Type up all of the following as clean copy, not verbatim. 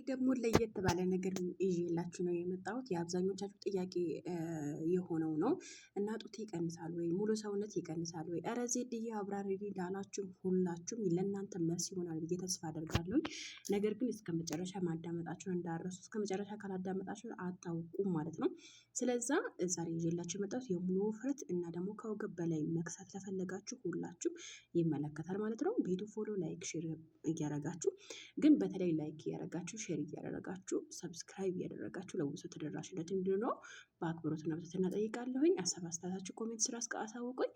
ደግሞ ለየት ባለ ነገር ይዤላችሁ ነው የመጣሁት። የአብዛኞቻችሁ ጥያቄ የሆነው ነው እና ጡት ይቀንሳል ወይ ሙሉ ሰውነት ይቀንሳል ወይ? ኧረ ዜድዬ አብራሪልኝ ላላችሁ ሁላችሁም ለእናንተ መልስ ይሆናል ብዬ ተስፋ አደርጋለሁ። ነገር ግን እስከ መጨረሻ ማዳመጣችሁን እንዳረሱ። እስከ መጨረሻ ካላዳመጣችሁን አታውቁም ማለት ነው። ስለዛ ዛሬ ይዤላችሁ የመጣሁት የሙሉ ውፍረት እና ደግሞ ከወገብ በላይ መክሳት ለፈለጋችሁ ሁላችሁም ይመለከታል ማለት ነው። ቪዲዮ ፎሎ፣ ላይክ፣ ሼር እያረጋችሁ ግን በተለይ ላይክ እያረጋችሁ ሼር እያደረጋችሁ ሰብስክራይብ እያደረጋችሁ ለብዙ ተደራሽነት እንዲኖረው በአክብሮትና በትህትና እጠይቃለሁኝ። ሀሳብ አስተያየታችሁ ኮሜንት ስራ አሳውቁኝ።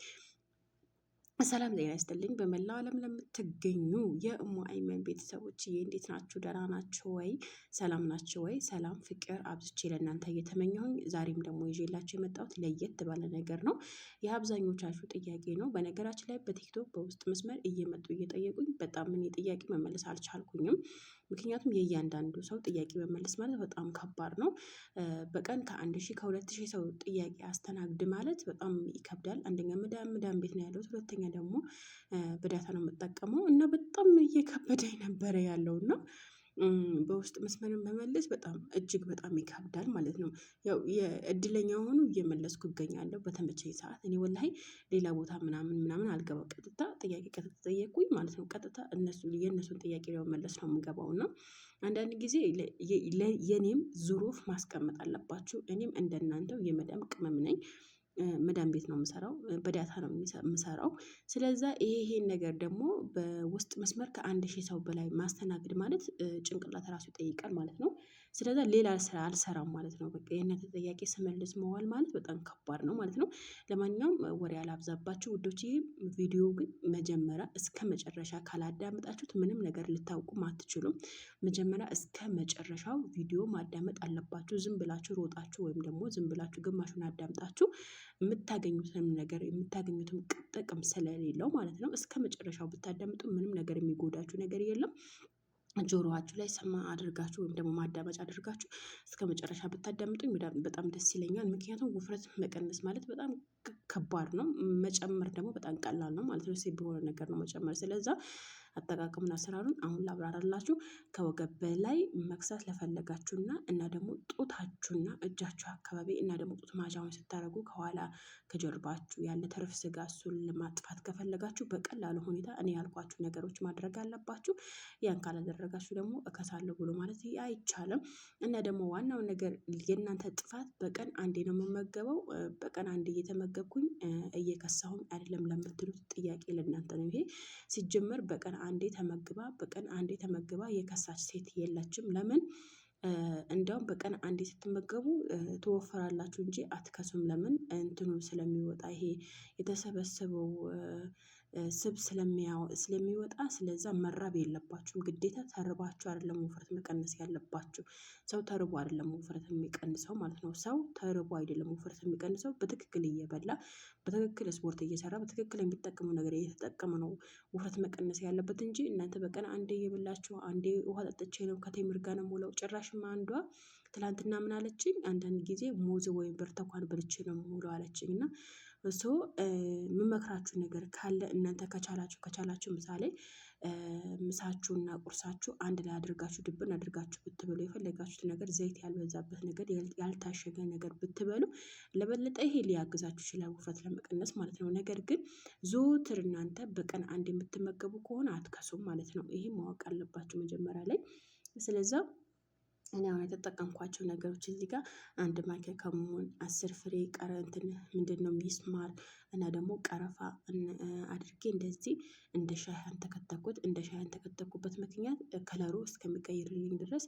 ሰላም ጤና ይስጥልኝ። በመላው ዓለም ለምትገኙ የእሙ አይመን ቤተሰቦችዬ እንዴት ናችሁ? ደህና ናችሁ ወይ? ሰላም ናችሁ ወይ? ሰላም ፍቅር አብዝቼ ለእናንተ እየተመኘሁኝ ዛሬም ደግሞ ይዤላችሁ የመጣሁት ለየት ባለ ነገር ነው። የአብዛኞቻችሁ ጥያቄ ነው። በነገራችን ላይ በቲክቶክ በውስጥ መስመር እየመጡ እየጠየቁኝ በጣም እኔ ጥያቄ መመለስ አልቻልኩኝም። ምክንያቱም የእያንዳንዱ ሰው ጥያቄ መመለስ ማለት በጣም ከባድ ነው። በቀን ከ1000 ከ2000 ሰው ጥያቄ አስተናግድ ማለት በጣም ይከብዳል። አንደኛ ምዳም ቤት ነው ያለሁት፣ ሁለተኛ ደግሞ በዳታ ነው የምጠቀመው እና በጣም እየከበደኝ ነበረ ያለው እና በውስጥ መስመርን መመለስ በጣም እጅግ በጣም ይከብዳል ማለት ነው። ያው የእድለኛ ሆኑ እየመለስኩ እገኛለሁ በተመቸኝ ሰዓት። እኔ ወላሂ ሌላ ቦታ ምናምን አልገባም። ቀጥታ ጥያቄ ከተጠየቁኝ ማለት ነው ቀጥታ የእነሱን ጥያቄ ለመመለስ ነው የምገባው እና አንዳንድ ጊዜ የኔም ዙሩፍ ማስቀመጥ አለባችሁ። እኔም እንደናንተው የመዳም ቅመም ነኝ። መዳም ቤት ነው የምሰራው፣ በዳታ ነው የምሰራው። ስለዛ ይሄን ነገር ደግሞ በውስጥ መስመር ከ1000 ሰው በላይ ማስተናገድ ማለት ጭንቅላት ራሱ ይጠይቃል ማለት ነው። ስለዛ ሌላ ስራ አልሰራም ማለት ነው። በቃ የእናንተ ጥያቄ ስመልስ መዋል ማለት በጣም ከባድ ነው ማለት ነው። ለማንኛውም ወሬ አላብዛባችሁ ውዶች። ቪዲዮ ግን መጀመሪያ እስከ መጨረሻ ካላዳመጣችሁት ምንም ነገር ልታውቁም አትችሉም። መጀመሪያ እስከ መጨረሻው ቪዲዮ ማዳመጥ አለባችሁ። ዝም ብላችሁ ሮጣችሁ ወይም ደግሞ ዝም ብላችሁ ግማሹን አዳምጣችሁ የምታገኙትን ነገር የምታገኙትን ጥቅም ስለሌለው ማለት ነው። እስከ መጨረሻው ብታዳምጡ ምንም ነገር የሚጎዳችሁ ነገር የለም። ጆሮአችሁ ላይ ሰማ አድርጋችሁ ወይም ደግሞ ማዳመጫ አድርጋችሁ እስከ መጨረሻ ብታዳምጡኝ በጣም ደስ ይለኛል። ምክንያቱም ውፍረት መቀነስ ማለት በጣም ከባድ ነው፣ መጨመር ደግሞ በጣም ቀላል ነው ማለት ነው። በሆነ ነገር ነው መጨመር። ስለዛ አጠቃቀሙን አሰራሩን አሁን ላብራራላችሁ። ከወገብ በላይ መክሳት ለፈለጋችሁና እና ደግሞ ጡታችሁና እጃችሁ አካባቢ እና ደግሞ ጡት ማጃውን ስታደርጉ ከኋላ ከጀርባችሁ ያለ ተርፍ ስጋ እሱን ለማጥፋት ከፈለጋችሁ በቀላሉ ሁኔታ እኔ ያልኳችሁ ነገሮች ማድረግ አለባችሁ። ያን ካላደረጋችሁ ደግሞ እከሳለሁ ብሎ ማለት አይቻልም። እና ደግሞ ዋናው ነገር የእናንተ ጥፋት በቀን አንዴ ነው የምመገበው፣ በቀን አንዴ እየተመገብኩኝ እየከሳሁኝ አይደለም ለምትሉት ጥያቄ ለእናንተ ነው ይሄ። ሲጀመር በቀን አንዴ ተመግባ የከሳች ሴት የለችም። ለምን? እንደውም በቀን አንዴ ስትመገቡ ትወፈራላችሁ እንጂ አትከሱም። ለምን? እንትኑ ስለሚወጣ ይሄ የተሰበሰበው ስብ ስለሚወጣ። ስለዛ መራብ የለባችሁም ግዴታ። ተርባችሁ አይደለም ውፍረት መቀነስ ያለባችሁ። ሰው ተርቦ አይደለም ውፍረት የሚቀንሰው ማለት ነው። ሰው ተርቦ አይደለም ውፍረት የሚቀንሰው። በትክክል እየበላ በትክክል ስፖርት እየሰራ በትክክል የሚጠቀመው ነገር እየተጠቀመ ነው ውፍረት መቀነስ ያለበት እንጂ እናንተ በቀን አንዴ እየበላችሁ አንዴ ውሃ ጠጥቼ ነው ከቴምር ጋር ነው የምውለው። ጭራሽማ አንዷ ትላንትና ምን አለችኝ? አንዳንድ ጊዜ ሙዝ ወይም ብርቱካን በልቼ ነው የምውለው አለችኝ። እና የምመክራችሁ ነገር ካለ እናንተ ከቻላችሁ ምሳሌ ምሳችሁና ቁርሳችሁ አንድ ላይ አድርጋችሁ ድብን አድርጋችሁ ብትበሉ፣ የፈለጋችሁት ነገር ዘይት ያልበዛበት ነገር ያልታሸገ ነገር ብትበሉ ለበለጠ ይሄ ሊያግዛችሁ ይችላል ውፍረት ለመቀነስ ማለት ነው። ነገር ግን ዘወትር እናንተ በቀን አንድ የምትመገቡ ከሆነ አትከሱም ማለት ነው። ይሄ ማወቅ አለባችሁ መጀመሪያ ላይ። ስለዛ እኔ አሁን የተጠቀምኳቸው ነገሮች እዚህ ጋር አንድ ማንኪያ ከሙን፣ 10 ፍሬ ምንድነው ሚስማር እና ደግሞ ቀረፋ አድርጌ እንደዚህ እንደ ሻይ አንተከተኩት። እንደ ሻይ አንተከተኩበት ምክንያት ከለሩ እስከሚቀይርልኝ ድረስ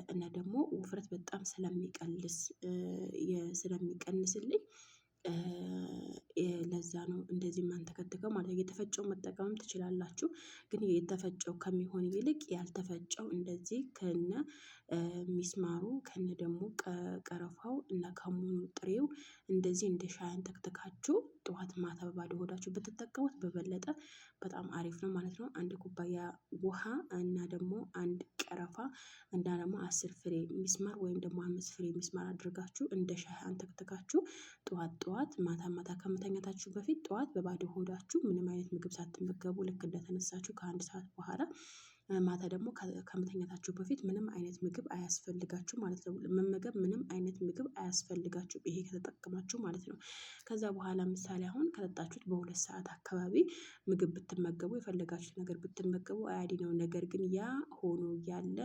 እና ደግሞ ውፍረት በጣም ስለሚቀንስልኝ ለዛ ነው እንደዚህ ማንተከተከው ማለት ነው። የተፈጨው መጠቀምም ትችላላችሁ፣ ግን የተፈጨው ከሚሆን ይልቅ ያልተፈጨው እንደዚህ ከነ ሚስማሩ ከነ ደግሞ ቀረፋው እና ከሙኑ ጥሬው እንደዚህ እንደ ሻይ አንተክተካችሁ ጠዋት ማታ በባዶ ሆዳችሁ ብትጠቀሙት በበለጠ በጣም አሪፍ ነው ማለት ነው። አንድ ኩባያ ውሃ እና ደግሞ አንድ ቀረፋ እና ደግሞ 10 ፍሬ ሚስማር ወይም ደግሞ 5 ፍሬ ሚስማር አድርጋችሁ እንደ ሻይ አንተክተካችሁ ጠዋት ማታ ከመተኛታችሁ በፊት ጠዋት በባዶ ሆዳችሁ ምንም አይነት ምግብ ሳትመገቡ ልክ እንደተነሳችሁ ከ1 ሰዓት በኋላ ማታ ደግሞ ከመተኛታችሁ በፊት ምንም አይነት ምግብ አያስፈልጋችሁ ማለት ነው። መመገብ ምንም አይነት ምግብ አያስፈልጋችሁ ይሄ ከተጠቀማችሁ ማለት ነው። ከዛ በኋላ ምሳሌ አሁን ከጠጣችሁት በሁለት ሰዓት አካባቢ ምግብ ብትመገቡ የፈለጋችሁት ነገር ብትመገቡ አያድነው። ነገር ግን ያ ሆኖ ያለ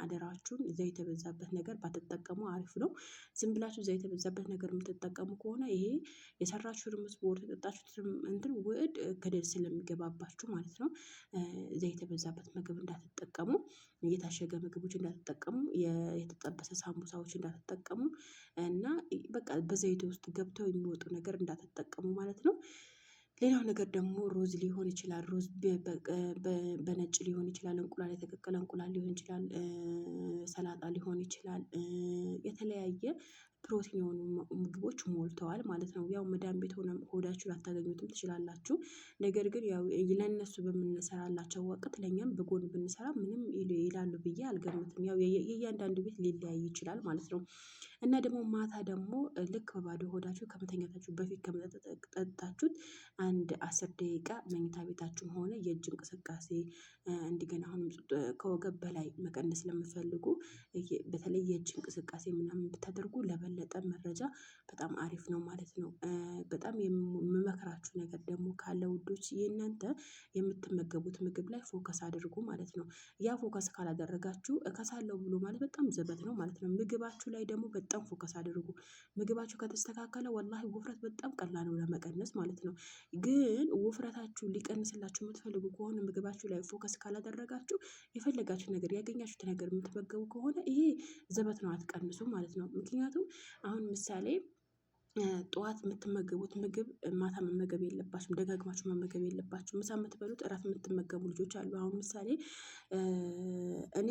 አደራችሁን ዘይት የበዛበት ነገር ባትጠቀሙ አሪፍ ነው። ዝም ብላችሁ ዘይት የበዛበት ነገር የምትጠቀሙ ከሆነ ይሄ የሰራችሁትም ስፖርት የጠጣችሁትም ውህድ ገደል ስለሚገባባችሁ ማለት ነው። ዘይት የበዛበት ምግብ እንዳትጠቀሙ፣ የታሸገ ምግቦች እንዳትጠቀሙ፣ የተጠበሰ ሳምቡሳዎች እንዳትጠቀሙ እና በቃ በዘይት ውስጥ ገብተው የሚወጡ ነገር እንዳትጠቀሙ ማለት ነው። ሌላው ነገር ደግሞ ሩዝ ሊሆን ይችላል። ሩዝ በነጭ ሊሆን ይችላል፣ እንቁላል የተቀቀለ እንቁላል ሊሆን ይችላል፣ ሰላጣ ሊሆን ይችላል። የተለያየ ፕሮቲን የሆኑ ምግቦች ሞልተዋል ማለት ነው። ያው መዳም ቤት ሆዳችሁ ላታገኙትም ትችላላችሁ። ነገር ግን ያው ለእነሱ በምንሰራላቸው ወቅት ለእኛም በጎን ብንሰራ ምንም ይላሉ ብዬ አልገምትም። ያው የእያንዳንዱ ቤት ሊለያይ ይችላል ማለት ነው። እና ደግሞ ማታ ደግሞ ልክ በባዶ ሆዳችሁ ከመተኛታችሁ በፊት ከጠጣችሁት አንድ 10 ደቂቃ መኝታ ቤታችሁም ሆነ የእጅ እንቅስቃሴ እንደገና አሁንም ከወገብ በላይ መቀነስ ለምትፈልጉ በተለይ የእጅ እንቅስቃሴ ምናምን ብታደርጉ ለበለጠ መረጃ በጣም አሪፍ ነው ማለት ነው። በጣም የምመክራችሁ ነገር ደግሞ ካለ ውዶች የእናንተ የምትመገቡት ምግብ ላይ ፎከስ አድርጉ ማለት ነው። ያ ፎከስ ካላደረጋችሁ እከሳለሁ ብሎ ማለት በጣም ዘበት ነው ማለት ነው። ምግባችሁ ላይ ደግሞ በጣም ፎከስ አድርጉ። ምግባችሁ ከተስተካከለ ወላሂ ውፍረት በጣም ቀላል ነው ለመቀነስ ማለት ነው። ግን ውፍረታችሁ ሊቀንስላችሁ የምትፈልጉ ከሆነ ምግባችሁ ላይ ፎከስ ካላደረጋችሁ የፈለጋችሁ ነገር ያገኛችሁት ነገር የምትመገቡ ከሆነ ይሄ ዘበት ነው፣ አትቀንሱ ማለት ነው። ምክንያቱም አሁን ምሳሌ ጠዋት የምትመገቡት ምግብ ማታ መመገብ የለባችሁም፣ ደጋግማችሁ መመገብ የለባችሁም። ምሳ የምትበሉት እራት የምትመገቡ ልጆች አሉ። አሁን ምሳሌ እኔ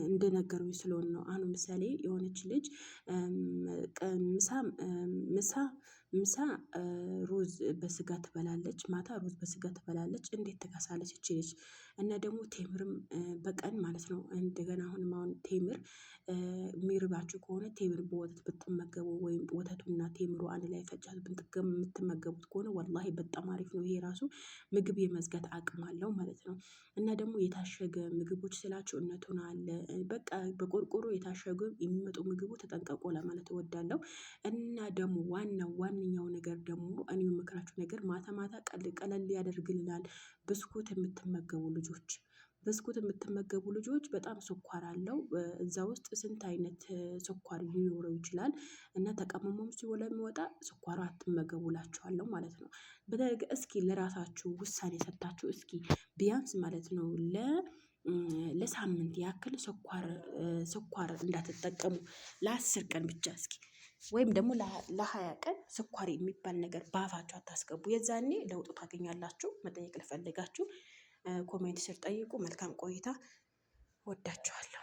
እንደነገሩኝ ስለሆነ ነው። አሁን ምሳሌ የሆነች ልጅ ምሳ ሩዝ በስጋ ትበላለች፣ ማታ ሩዝ በስጋ ትበላለች። እንዴት ትከሳለች እቺ ልጅ? እና ደግሞ ቴምርም በቀን ማለት ነው። እንደገና አሁን ቴምር የሚርባችሁ ከሆነ ቴምር በወተት ብትመገቡ ወይም ወተቱና ቴምሩ አንድ ላይ ፈጫችሁ የምትመገቡት ከሆነ ወላሂ በጣም አሪፍ ነው። ይሄ ራሱ ምግብ የመዝጋት አቅም አለው ማለት ነው። እና ደግሞ የታሸገ ምግቦች ስላችሁ እነ ቱና አለ፣ በቃ በቆርቆሮ የታሸጉ የሚመጡ ምግቡ ተጠንቀቁ ለማለት እወዳለሁ። እና ደግሞ ዋነኛው ነገር ደግሞ እኔ የምመክራችሁ ነገር ማታ ማታ ቀለል ያደርግልናል። ብስኩት የምትመገቡ ልጆች በጣም ስኳር አለው እዛ ውስጥ ስንት አይነት ስኳር ሊኖረው ይችላል። እና ተቀምሞም ስለሚወጣ ስኳር አትመገቡ እላችኋለሁ ማለት ነው። እስኪ ለራሳችሁ ውሳኔ ሰጥታችሁ እስኪ ቢያንስ ማለት ነው ለሳምንት ያክል ስኳር እንዳትጠቀሙ ለ10 ቀን ብቻ እስኪ፣ ወይም ደግሞ ለ20 ቀን ስኳር የሚባል ነገር በአፋችሁ አታስገቡ። የዛኔ ለውጥ ታገኛላችሁ። መጠየቅ ለፈለጋችሁ ኮሜንት ስር ጠይቁ። መልካም ቆይታ። ወዳችኋለሁ።